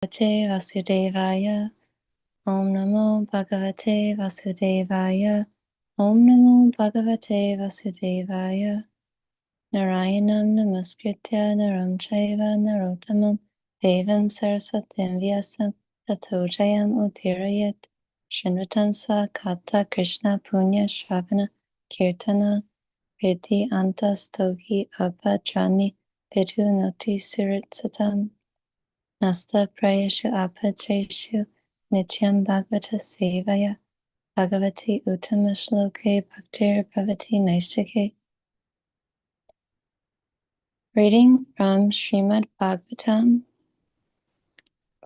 Bhagavate Vasudevaya. Om Namo Bhagavate Vasudevaya. Om Namo Bhagavate Vasudevaya. Narayanam Namaskritya Naram Chaiva Narottamam Devam Saraswatim Vyasam Tato Jayam Udirayat Shinvatam Sa Kata Krishna Punya Shravana Kirtana Riddhi Anta Stohi Abhadrani Vidhu Noti Suritsatam Nasta Prayashu Apatreshu Nityam Bhagavata Sevaya Bhagavati Uttama Shloke Bhaktir Bhavati Naishake. Reading from Srimad Bhagavatam,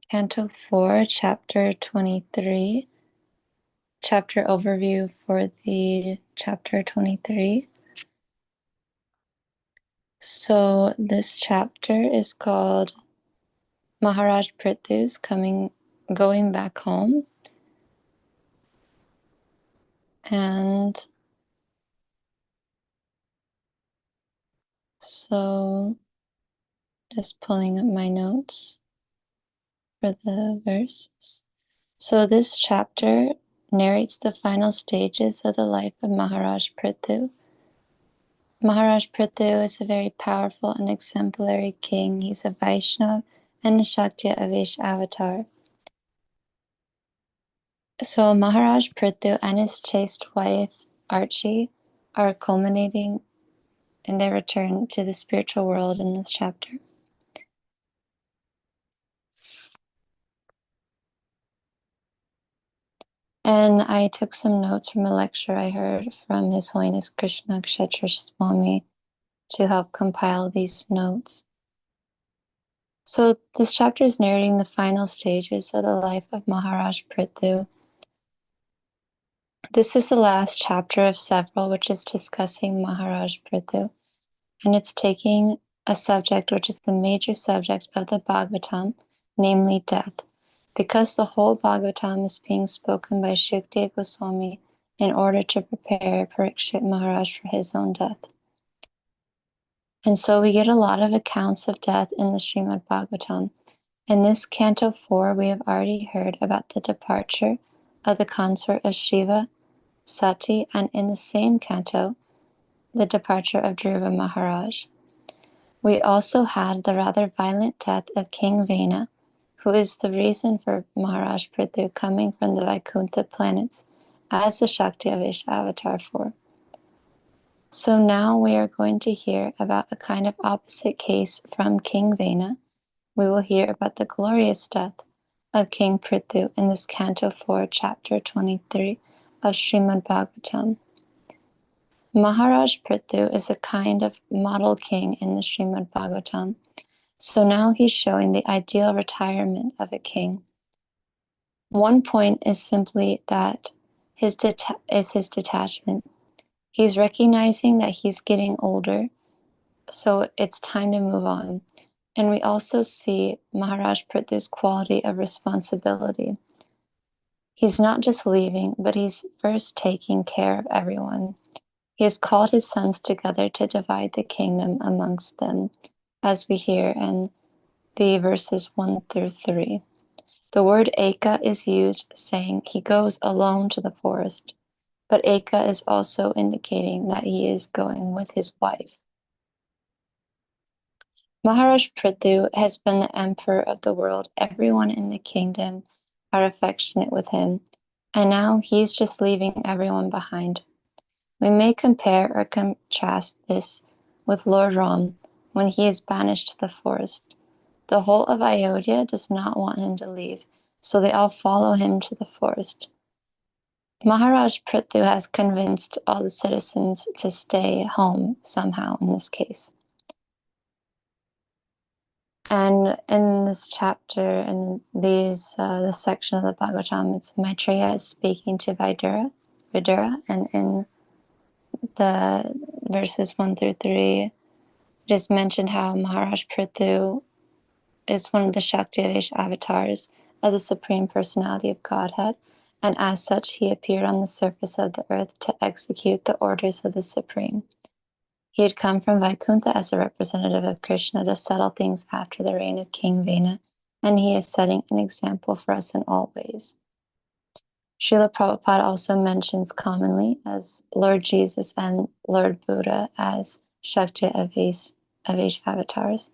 Canto 4, Chapter 23, Chapter Overview for the Chapter 23. So this chapter is called Maharaj Prithu's going back home. And so just pulling up my notes for the verses. So this chapter narrates the final stages of the life of Maharaj Prithu. Maharaj Prithu is a very powerful and exemplary king. He's a Vaishnava and a Shakti-Avish avatar. So Maharaj Prithu and his chaste wife Archie are culminating in their return to the spiritual world in this chapter. And I took some notes from a lecture I heard from His Holiness Krishna Kshetra Swami to help compile these notes. So this chapter is narrating the final stages of the life of Maharaj Prithu. This is the last chapter of several, which is discussing Maharaj Prithu, and it's taking a subject which is the major subject of the Bhagavatam, namely death, because the whole Bhagavatam is being spoken by Shukdev Goswami in order to prepare Parikshit Maharaj for his own death. And so we get a lot of accounts of death in the Srimad Bhagavatam. In this Canto 4, we have already heard about the departure of the consort of Shiva, Sati, and in the same canto, the departure of Dhruva Maharaj. We also had the rather violent death of King Vena, who is the reason for Maharaj Prithu coming from the Vaikuntha planets as the Shakti-Avish avatar for. So now we are going to hear about a kind of opposite case from King Vena. We will hear about the glorious death of King Prithu in this Canto 4, Chapter 23 of Srimad Bhagavatam. Maharaj Prithu is a kind of model king in the Srimad Bhagavatam. So now he's showing the ideal retirement of a king. One point is simply that his detachment. He's recognizing that he's getting older, so it's time to move on. And we also see Maharaj Prithu's quality of responsibility. He's not just leaving, but he's first taking care of everyone. He has called his sons together to divide the kingdom amongst them, as we hear in the verses 1 through 3. The word Eka is used, saying he goes alone to the forest, but Eka is also indicating that he is going with his wife. Maharaj Prithu has been the emperor of the world. Everyone in the kingdom are affectionate with him, and now he's just leaving everyone behind. We may compare or contrast this with Lord Ram when he is banished to the forest. The whole of Ayodhya does not want him to leave, so they all follow him to the forest. Maharaj Prithu has convinced all the citizens to stay home somehow in this case. And in this chapter, and this section of the Bhagavatam, it's Maitreya is speaking to Vidura, and in the verses 1 through 3, it is mentioned how Maharaj Prithu is one of the Shakti-Avish avatars of the Supreme Personality of Godhead, and as such, he appeared on the surface of the earth to execute the orders of the Supreme. He had come from Vaikuntha as a representative of Krishna to settle things after the reign of King Vena, and he is setting an example for us in all ways. Srila Prabhupada also mentions commonly as Lord Jesus and Lord Buddha as Shakti Avesh avatars.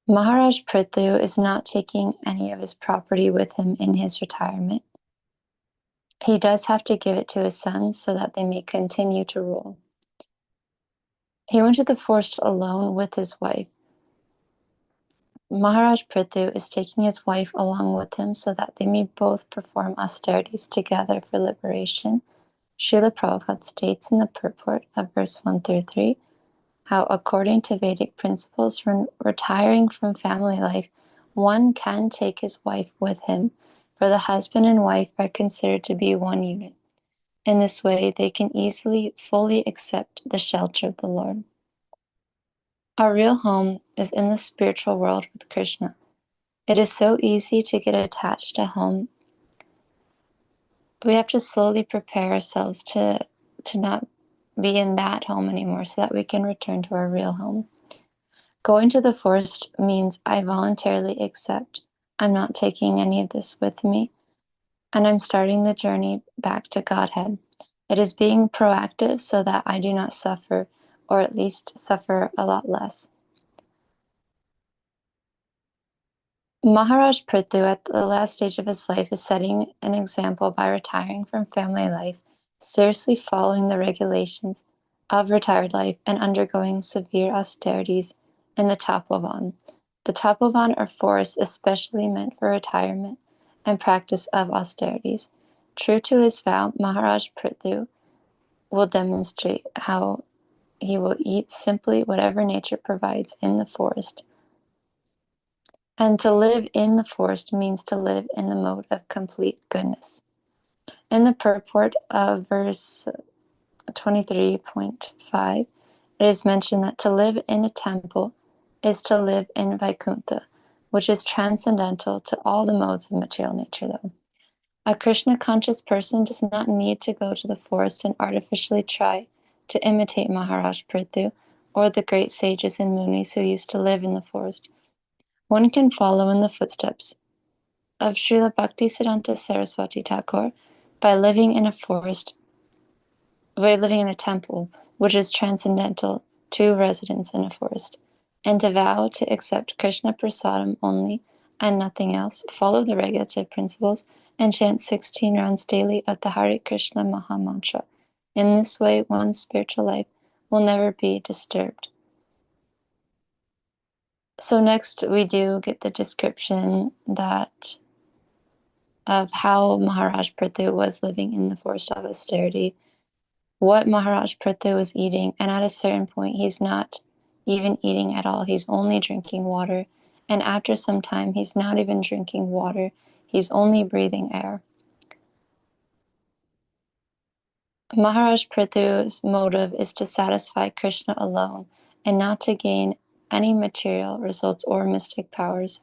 Maharaj Prithlu is not taking any of his property with him in his retirement. He does have to give it to his sons so that they may continue to rule. He went to the forest alone with his wife. Maharaj Prithu is taking his wife along with him so that they may both perform austerities together for liberation. Srila Prabhupada states in the purport of verse 1 through 3 how, according to Vedic principles, when retiring from family life, one can take his wife with him, for the husband and wife are considered to be one unit. In this way, they can easily, fully accept the shelter of the Lord. Our real home is in the spiritual world with Krishna. It is so easy to get attached to home. We have to slowly prepare ourselves to not be in that home anymore so that we can return to our real home. Going to the forest means I voluntarily accept I'm not taking any of this with me, and I'm starting the journey back to Godhead. It is being proactive so that I do not suffer, or at least suffer a lot less. Maharaj Prithu at the last stage of his life is setting an example by retiring from family life, seriously following the regulations of retired life and undergoing severe austerities in the Tapovan. The Tapovan are forests especially meant for retirement and practice of austerities. True to his vow, Maharaj Prithu will demonstrate how he will eat simply whatever nature provides in the forest. And to live in the forest means to live in the mode of complete goodness. In the purport of verse 23.5, it is mentioned that to live in a temple is to live in Vaikuntha, which is transcendental to all the modes of material nature, though. A Krishna-conscious person does not need to go to the forest and artificially try to imitate Maharaj Prithu or the great sages and munis who used to live in the forest. One can follow in the footsteps of Srila Bhaktisiddhanta Saraswati Thakur by living in a temple, which is transcendental to residence in a forest, and to vow to accept Krishna Prasadam only and nothing else, follow the regulative principles, and chant 16 rounds daily of the Hare Krishna Maha Mantra. In this way, one's spiritual life will never be disturbed. So next we do get the description of how Maharaj Prithu was living in the forest of austerity, what Maharaj Prithu was eating, and at a certain point he's not even eating at all, he's only drinking water, and after some time he's not even drinking water, he's only breathing air. Maharaj Prithu's motive is to satisfy Krishna alone and not to gain any material results or mystic powers.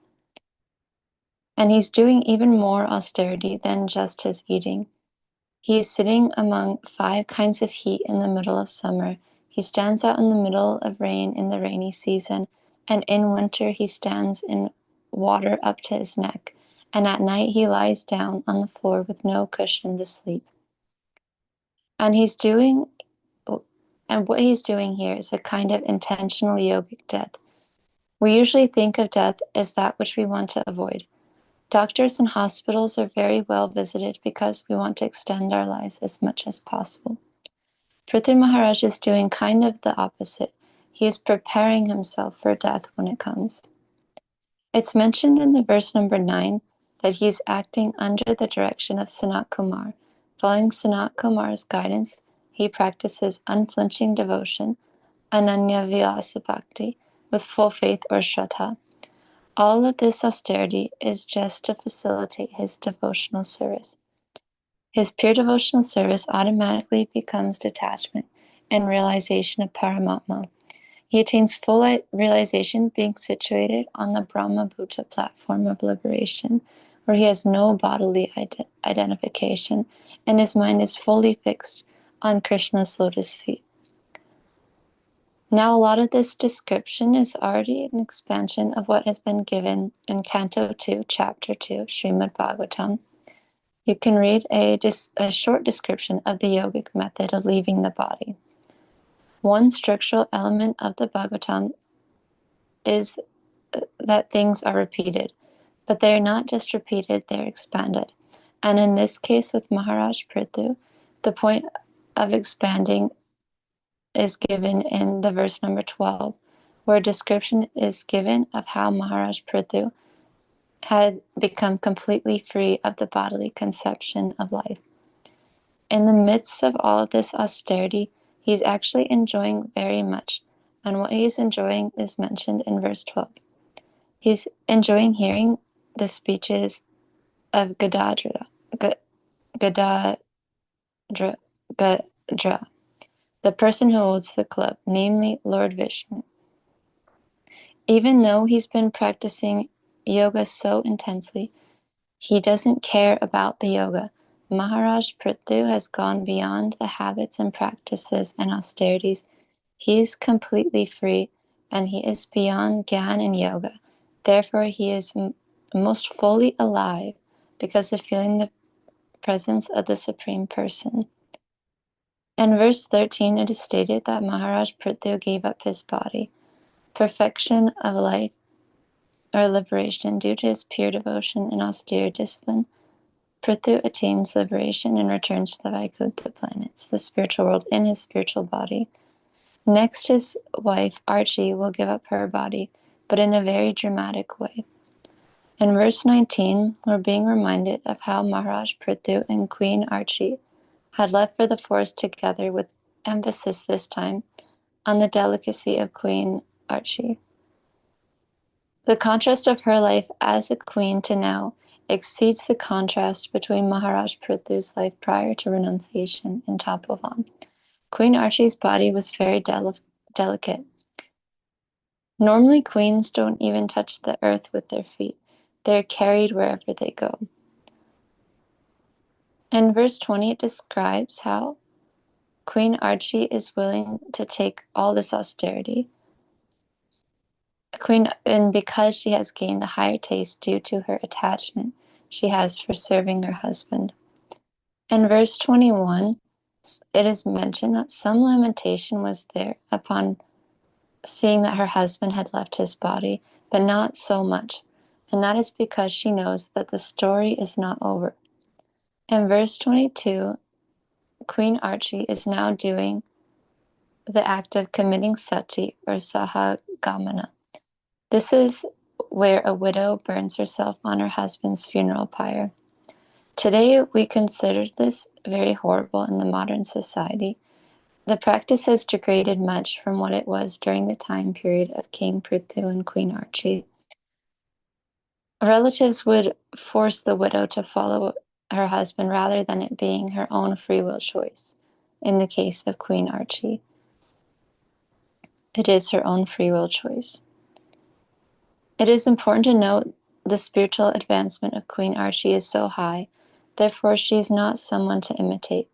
And he's doing even more austerity than just his eating. He is sitting among 5 kinds of heat in the middle of summer. He stands out in the middle of rain in the rainy season, and in winter he stands in water up to his neck, and at night he lies down on the floor with no cushion to sleep. And what he's doing here is a kind of intentional yogic death. We usually think of death as that which we want to avoid. Doctors and hospitals are very well visited because we want to extend our lives as much as possible. Prithu Maharaj is doing kind of the opposite. He is preparing himself for death when it comes. It's mentioned in the verse number 9 that he's acting under the direction of Sanat Kumar. Following Sanat Kumar's guidance, he practices unflinching devotion, Ananya Vyasa Bhakti, with full faith or Shraddha. All of this austerity is just to facilitate his devotional service. His pure devotional service automatically becomes detachment and realization of Paramatma. He attains full realization being situated on the Brahma Bhuta platform of liberation, where he has no bodily identification, and his mind is fully fixed on Krishna's lotus feet. Now, a lot of this description is already an expansion of what has been given in Canto 2, Chapter 2, Srimad Bhagavatam. You can read a short description of the yogic method of leaving the body. One structural element of the Bhagavatam is that things are repeated, but they are not just repeated, they're expanded. And in this case with Maharaj Prithu, the point of expanding is given in the verse number 12, where a description is given of how Maharaj Prithu had become completely free of the bodily conception of life. In the midst of all of this austerity, he's actually enjoying very much, and what he's enjoying is mentioned in verse 12. He's enjoying hearing the speeches of Gadadra, the person who holds the club, namely Lord Vishnu. Even though he's been practicing yoga so intensely, he doesn't care about the yoga. Maharaj Prithu has gone beyond the habits and practices and austerities. He is completely free, and he is beyond Gyan and yoga. Therefore, he is most fully alive because of feeling the presence of the Supreme Person. In verse 13, it is stated that Maharaj Prithu gave up his body. Perfection of life or liberation due to his pure devotion and austere discipline. Prithu attains liberation and returns to the Vaikuntha planets, the spiritual world, in his spiritual body. Next, his wife, Archie, will give up her body, but in a very dramatic way. In verse 19, we're being reminded of how Maharaj Prithu and Queen Archie had left for the forest together, with emphasis this time on the delicacy of Queen Archie. The contrast of her life as a queen to now exceeds the contrast between Maharaj Prithu's life prior to renunciation in Tapovan. Queen Archie's body was very delicate. Normally, queens don't even touch the earth with their feet. They're carried wherever they go. In verse 20, it describes how Queen Archie is willing to take all this austerity. And because she has gained the higher taste due to her attachment she has for serving her husband. In verse 21, it is mentioned that some lamentation was there upon seeing that her husband had left his body, but not so much, and that is because she knows that the story is not over. In verse 22, Queen Archie is now doing the act of committing sati or sahagamana. This is where a widow burns herself on her husband's funeral pyre. Today, we consider this very horrible in the modern society. The practice has degraded much from what it was during the time period of King Prithu and Queen Archie. Relatives would force the widow to follow her husband rather than it being her own free will choice. In the case of Queen Archie, it is her own free will choice. It is important to note the spiritual advancement of Queen Archie is so high, therefore she is not someone to imitate.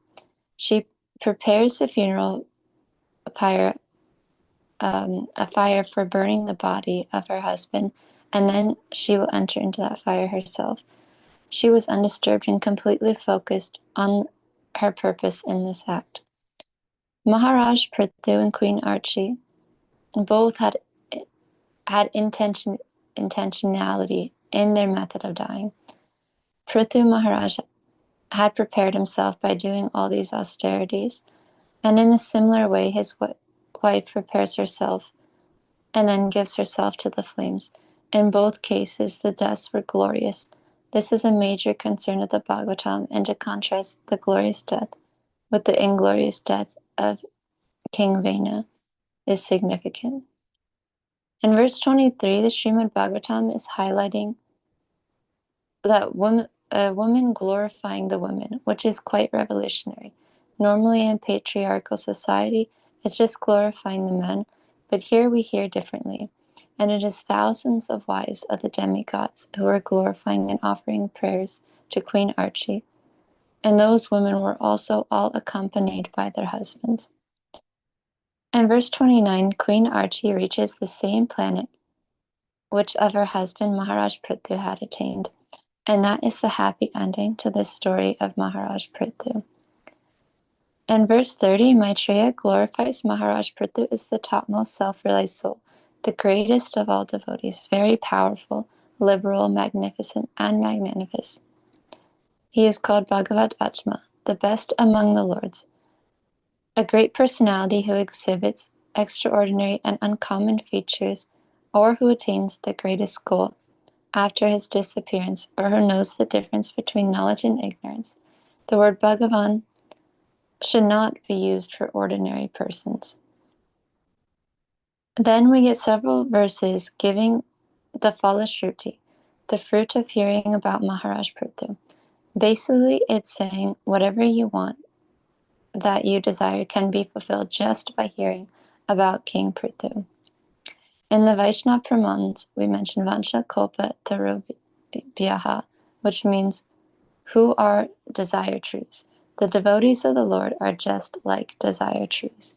She prepares the funeral pyre, a fire for burning the body of her husband, and then she will enter into that fire herself. She was undisturbed and completely focused on her purpose in this act. Maharaj Prithu and Queen Archie both had intentionality in their method of dying. Prithu Maharaj had prepared himself by doing all these austerities, and in a similar way his wife prepares herself and then gives herself to the flames. In both cases, the deaths were glorious. This is a major concern of the Bhagavatam, and to contrast the glorious death with the inglorious death of King Vena is significant. In verse 23, the Srimad Bhagavatam is highlighting that a woman glorifying the women, which is quite revolutionary. Normally in patriarchal society, it's just glorifying the men, but here we hear differently. And it is thousands of wives of the demigods who are glorifying and offering prayers to Queen Archie. And those women were also all accompanied by their husbands. In verse 29, Queen Archie reaches the same planet which of her husband Maharaj Prithu had attained, and that is the happy ending to this story of Maharaj Prithu. In verse 30, Maitreya glorifies Maharaj Prithu as the topmost self-realized soul, the greatest of all devotees, very powerful, liberal, magnificent, and magnanimous. He is called Bhagavat Atma, the best among the lords, a great personality who exhibits extraordinary and uncommon features, or who attains the greatest goal after his disappearance, or who knows the difference between knowledge and ignorance. The word Bhagavan should not be used for ordinary persons. Then we get several verses giving the Falashruti, the fruit of hearing about Maharaj Prithu. Basically, it's saying whatever you want that you desire can be fulfilled just by hearing about King Prithu. In the Vaishnava Pramans, we mention Vansha Kalpa Tarubhyaha, which means who are desire trees. The devotees of the Lord are just like desire trees.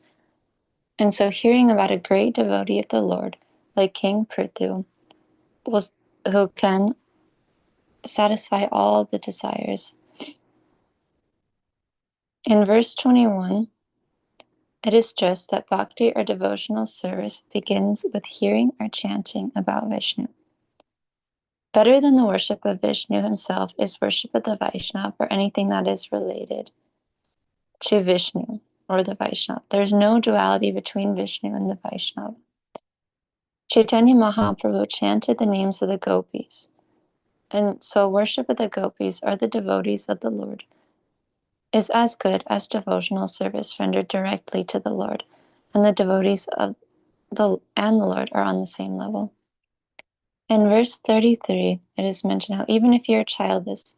And so hearing about a great devotee of the Lord, like King Prithu, who can satisfy all the desires. In verse 21, it is stressed that bhakti or devotional service begins with hearing or chanting about Vishnu. Better than the worship of Vishnu himself is worship of the Vaishnava or anything that is related to Vishnu or the Vaishnava. There's no duality between Vishnu and the Vaishnava. Chaitanya Mahaprabhu chanted the names of the gopis. And so worship of the gopis or the devotees of the Lord is as good as devotional service rendered directly to the Lord, and the devotees of the Lord are on the same level. In verse 33, it is mentioned how even if you're childless,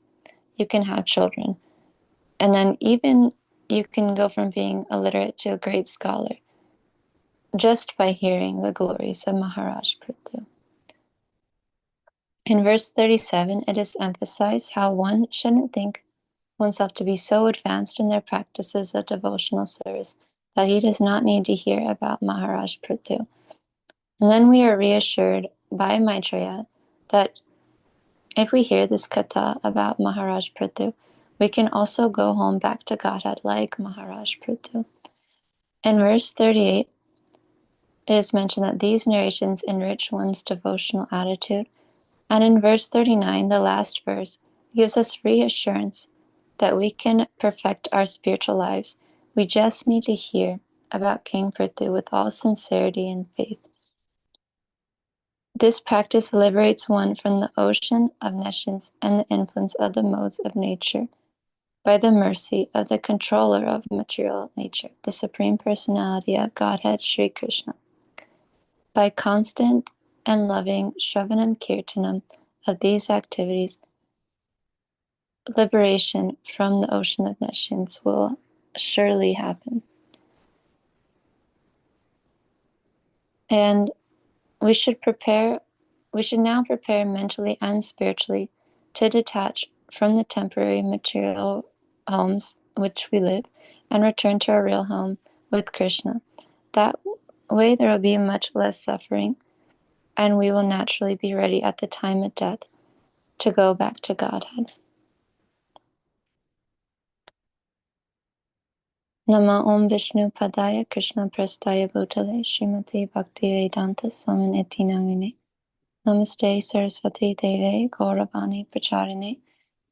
you can have children. And then even you can go from being illiterate to a great scholar just by hearing the glories of Maharaj Prithu. In verse 37, it is emphasized how one shouldn't think oneself to be so advanced in their practices of devotional service that he does not need to hear about Maharaj Prithu. And then we are reassured by Maitreya that if we hear this katha about Maharaj Prithu, we can also go home back to Godhead like Maharaj Prithu. In verse 38, it is mentioned that these narrations enrich one's devotional attitude. And in verse 39, the last verse, gives us reassurance that we can perfect our spiritual lives. We just need to hear about King Prithu with all sincerity and faith. This practice liberates one from the ocean of nescience and the influence of the modes of nature by the mercy of the controller of material nature, the Supreme Personality of Godhead, Sri Krishna. By constant and loving Shravanam Kirtanam of these activities, liberation from the ocean of nescience will surely happen. And we should now prepare mentally and spiritually to detach from the temporary material homes which we live and return to our real home with Krishna. That way there will be much less suffering, and we will naturally be ready at the time of death to go back to Godhead. Nama Om Vishnu Padaya Krishna Prastaya Bhutale Srimati Bhakti Vedanta Swamin Iti Namine Namaste Saraswati Deve Gauravani Pracharine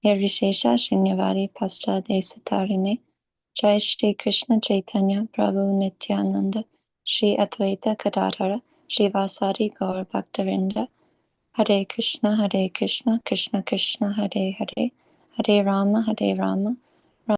Nirvishesha Shunyavadi Pascha Desatarine Jai Shri Krishna Chaitanya Prabhu Nityananda Shri Advaita Gadadhara Shri Vasari Gaur Bhaktavinda Hare Krishna Krishna Krishna Hare Hare Hare Rama